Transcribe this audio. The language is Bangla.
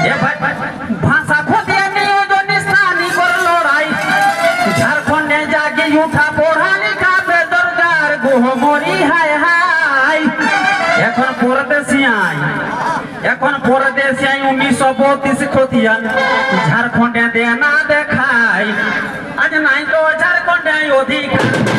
ভাষা খতিয়ে নিয়োজন স্থানী করে লড়াই ঝাড়খণ্ডে জাগে উঠা পড়া লেখা বেদরকার গোহমরি হায় হায় এখন পরদেশিয়াই 1932 খতিয়ান ঝাড়খণ্ডে দেনা দেখাই আজ নাই তো ঝাড়খণ্ডে অধিকার